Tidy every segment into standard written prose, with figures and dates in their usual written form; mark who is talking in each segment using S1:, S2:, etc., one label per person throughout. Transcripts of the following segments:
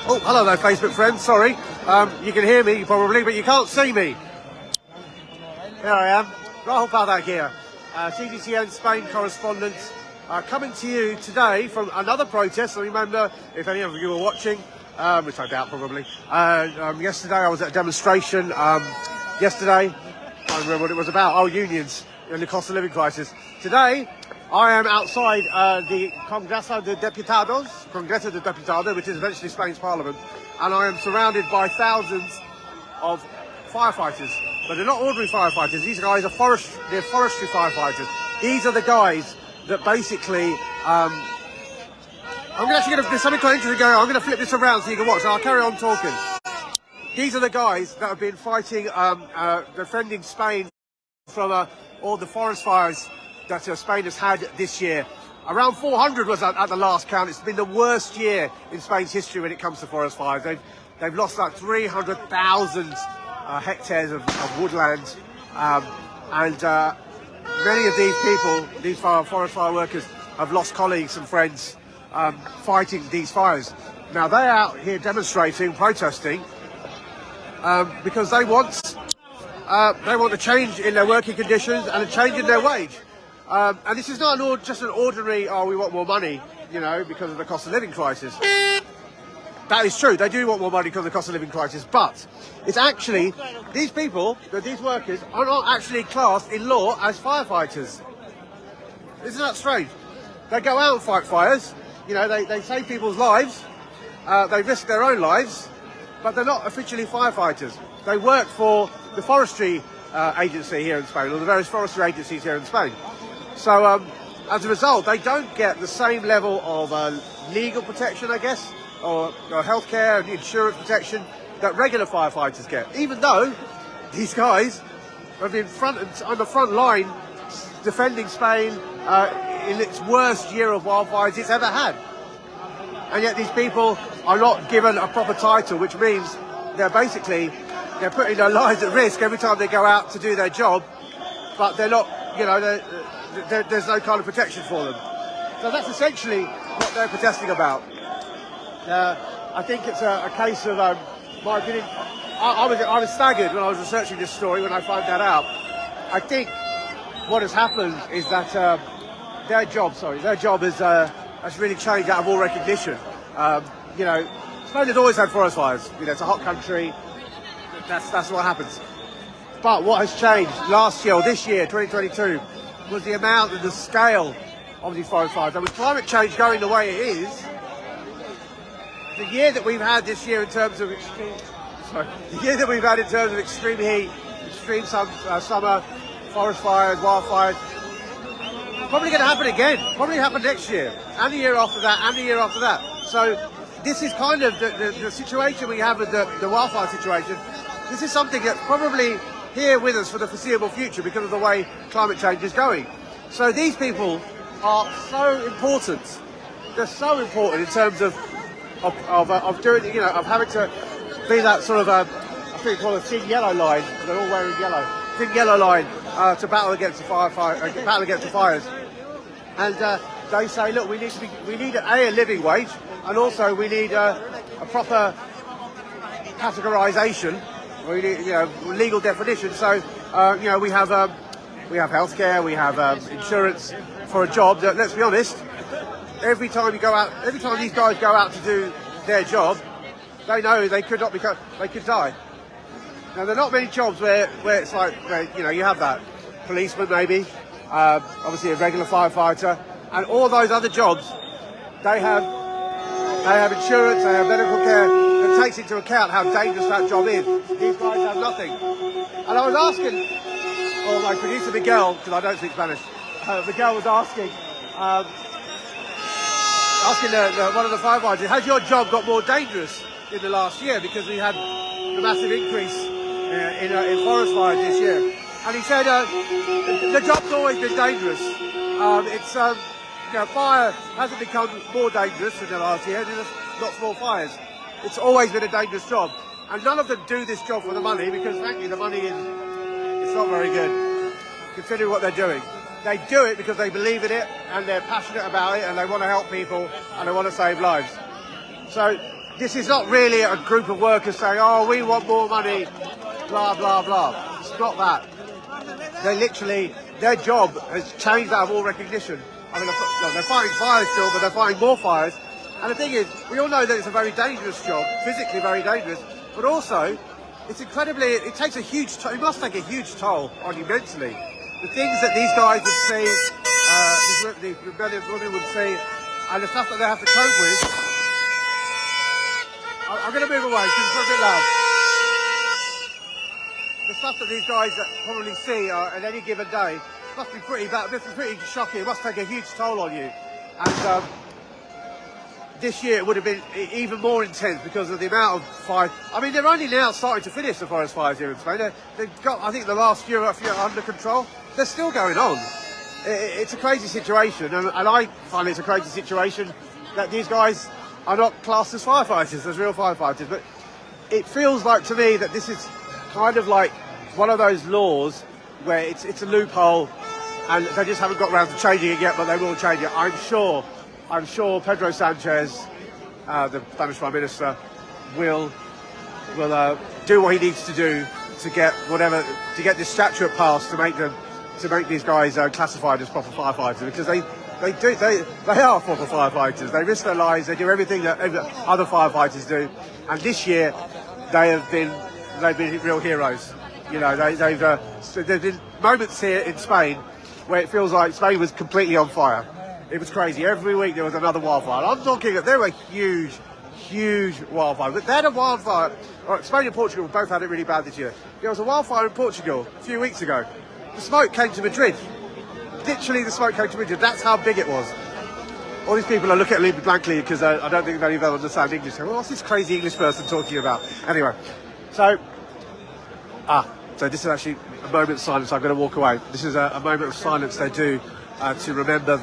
S1: Oh, hello there, Facebook friends. Sorry, you can hear me probably, but you can't see me. Here I am, Rahul Pathak here, CGCN Spain correspondent, coming to you today from another protest. I remember, if any of you were watching, which I doubt probably, yesterday I was at a demonstration. Yesterday, I can't remember what it was about. Oh, unions and the cost of living crisis. Today, I am outside the Congreso de Diputados, which is eventually Spain's parliament, and I am surrounded by thousands of firefighters. But they're not ordinary firefighters. These guys are they're forestry firefighters. These are the guys that basically, I'm actually going to, there's something quite interesting going on. I'm going to flip this around so you can watch, and I'll carry on talking. These are the guys that have been fighting, defending Spain from all the forest fires that Spain has had this year. Around 400 was at the last count. It's been the worst year in Spain's history when it comes to forest fires. They've lost like 300,000 hectares of woodland, and many of these people, these forest fire workers, have lost colleagues and friends fighting these fires. Now they're out here demonstrating, protesting, because they want a change in their working conditions and a change in their wage. And this is not just an ordinary, oh, we want more money, you know, because of the cost of living crisis. That is true, they do want more money because of the cost of living crisis, but it's actually, these people, these workers, are not actually classed in law as firefighters. Isn't that strange? They go out and fight fires, you know, they save people's lives, they risk their own lives, but they're not officially firefighters. They work for the forestry agency here in Spain, or the various forestry agencies here in Spain. So as a result, they don't get the same level of legal protection, I guess, or healthcare and insurance protection that regular firefighters get. Even though these guys have been on the front line defending Spain in its worst year of wildfires it's ever had. And yet these people are not given a proper title, which means they're putting their lives at risk every time they go out to do their job, but they're not, you know, there's no kind of protection for them. So that's essentially what they're protesting about. I think it's a case of, my opinion, I was staggered when I was researching this story when I found that out. I think what has happened is that their job has really changed out of all recognition. You know, Spain has always had forest fires. You know, it's a hot country. That's what happens. But what has changed last year, or this year, 2022, was the amount and the scale of these forest fires. And with climate change going the way it is, the year that we've had this year in terms of extreme heat, extreme summer, forest fires, wildfires, probably going to happen again. Probably happen next year, and the year after that, and the year after that. So this is kind of the situation we have with the wildfire situation. This is something that's probably here with us for the foreseeable future because of the way climate change is going. So these people are so important. They're so important in terms of doing, you know, of having to be that sort of I think it's called a thin yellow line. They're all wearing yellow. Thin yellow line to battle against the fires. And they say, look, we need a living wage, and also we need a proper categorisation. We need, you know, legal definition. So you know, we have healthcare, we have insurance for a job that, let's be honest, every time these guys go out to do their job, they know they could die. Now, there are not many jobs where it's like, you know, you have that policeman maybe, obviously a regular firefighter, and all those other jobs, they have insurance, they have medical care that takes into account how dangerous that job is. These guys have nothing. And I was asking, or my producer Miguel, because I don't speak Spanish, Miguel was asking one of the firefighters, has your job got more dangerous in the last year because we had the massive increase in forest fires this year? And he said the job's always been dangerous. You know, fire hasn't become more dangerous in the last year. There's not small fires. It's always been a dangerous job, and none of them do this job for the money because, frankly, the money it's not very good considering what they're doing. They do it because they believe in it and they're passionate about it and they want to help people and they want to save lives. So this is not really a group of workers saying, oh, we want more money, blah, blah, blah. It's not that. They literally, their job has changed out of all recognition. I mean, they're fighting fires still, but they're fighting more fires. And the thing is, we all know that it's a very dangerous job, physically very dangerous, but also, it's incredibly, it takes a huge toll, it must take a huge toll on you mentally. The things that these guys would see, these men and women would see, and the stuff that they have to cope with. I'm going to move away because it's a bit loud. The stuff that these guys probably see at any given day must be pretty bad, must be pretty shocking. It must take a huge toll on you. And this year it would have been even more intense because of the amount of fires. I mean, they're only now starting to finish the forest fires here in Spain. They've got, I think, the last few under control. They're still going on. It's a crazy situation, and I find it's a crazy situation that these guys are not classed as firefighters, as real firefighters. But it feels like to me that this is kind of like one of those laws where it's a loophole, and they just haven't got around to changing it yet, but they will change it. I'm sure Pedro Sanchez, the Spanish Prime Minister, will do what he needs to do to get this statute passed to make these guys classified as proper firefighters, because they are proper firefighters. They risk their lives. They do everything that other firefighters do, and this year they've been real heroes. You know, there's been moments here in Spain where it feels like Spain was completely on fire. It was crazy. Every week there was another wildfire. I'm talking, there were huge wildfires. But then a wildfire, Spain and Portugal both had it really bad this year. There was a wildfire in Portugal a few weeks ago. The smoke came to Madrid. Literally the smoke came to Madrid. That's how big it was. All these people are looking at me blankly because I don't think many of them understand English. Well, what's this crazy English person talking about? Anyway, so this is actually a moment of silence. I'm going to walk away. This is a moment of silence they do to remember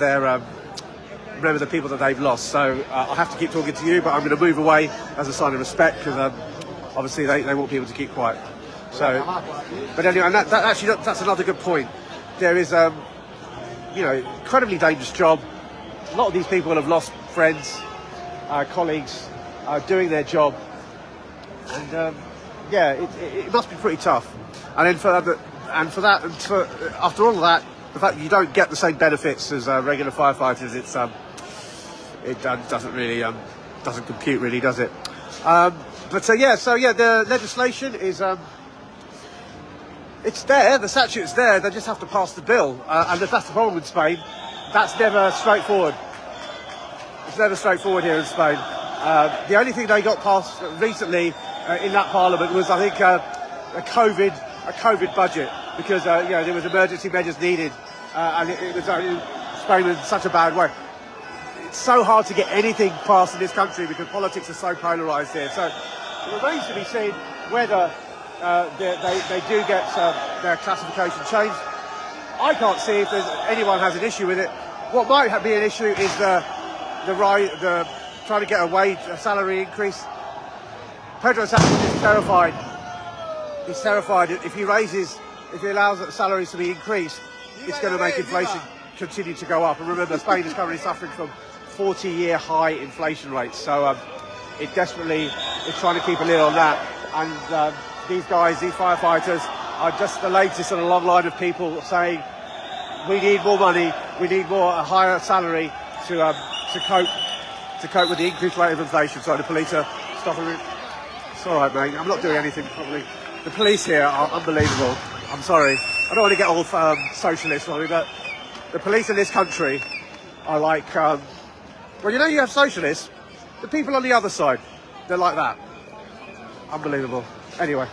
S1: remember the people that they've lost. So I have to keep talking to you, but I'm going to move away as a sign of respect because obviously they want people to keep quiet. So, but anyway, and that's another good point. There is, incredibly dangerous job. A lot of these people have lost friends, colleagues, doing their job, and it must be pretty tough. And then after all of that, the fact that you don't get the same benefits as regular firefighters, it doesn't really doesn't compute really, does it? The legislation is it's there, the statute's there. They just have to pass the bill, and if that's the problem with Spain, that's never straightforward. It's never straightforward here in Spain. The only thing they got passed recently in that parliament was, I think, a COVID budget, because there was emergency measures needed, and it was Spain was in such a bad way. It's so hard to get anything passed in this country because politics are so polarised here. So it remains to be seen whether they do get their classification changed. I can't see if anyone has an issue with it. What might be an issue is the trying to get a salary increase. Pedro Sanchez is terrified. He's terrified if he allows salaries to be increased, it's going to make inflation continue to go up. And remember, Spain is currently suffering from 40-year high inflation rates, so it desperately is trying to keep a lid on that. And these firefighters, are just the latest in a long line of people saying, we need more money, we need a higher salary to cope with the increased rate of inflation. So the police are stopping it. It's all right, mate. I'm not doing anything probably. The police here are unbelievable. I'm sorry. I don't want to get all socialist on me, but the police in this country are like, you have socialists, the people on the other side, they're like that. Unbelievable. Anyway,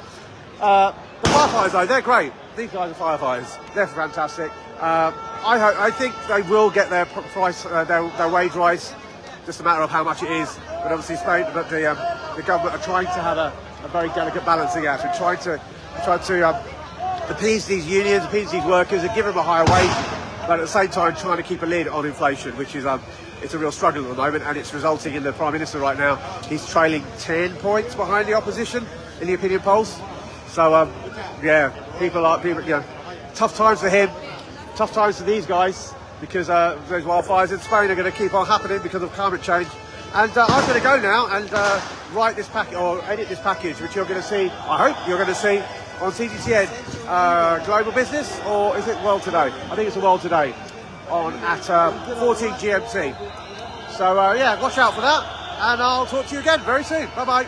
S1: the firefighters though, they're great. These guys are firefighters. They're fantastic. I think they will get their price, their wage rise. Just a matter of how much it is. But obviously Spain, but the government are trying to have a very delicate balancing act. We're trying to appease these unions, appease these workers, and give them a higher wage, but at the same time trying to keep a lid on inflation, which is it's a real struggle at the moment, and it's resulting in the Prime Minister right now. He's trailing 10 points behind the opposition in the opinion polls. So tough times for him, tough times for these guys, because those wildfires in Spain are going to keep on happening because of climate change, And I'm going to go now and write this package, or edit this package, which you're going to see, I hope you're going to see, on CGTN Global Business, or is it World Today? I think it's a World Today, at 14 GMT. So yeah, watch out for that, and I'll talk to you again very soon. Bye-bye.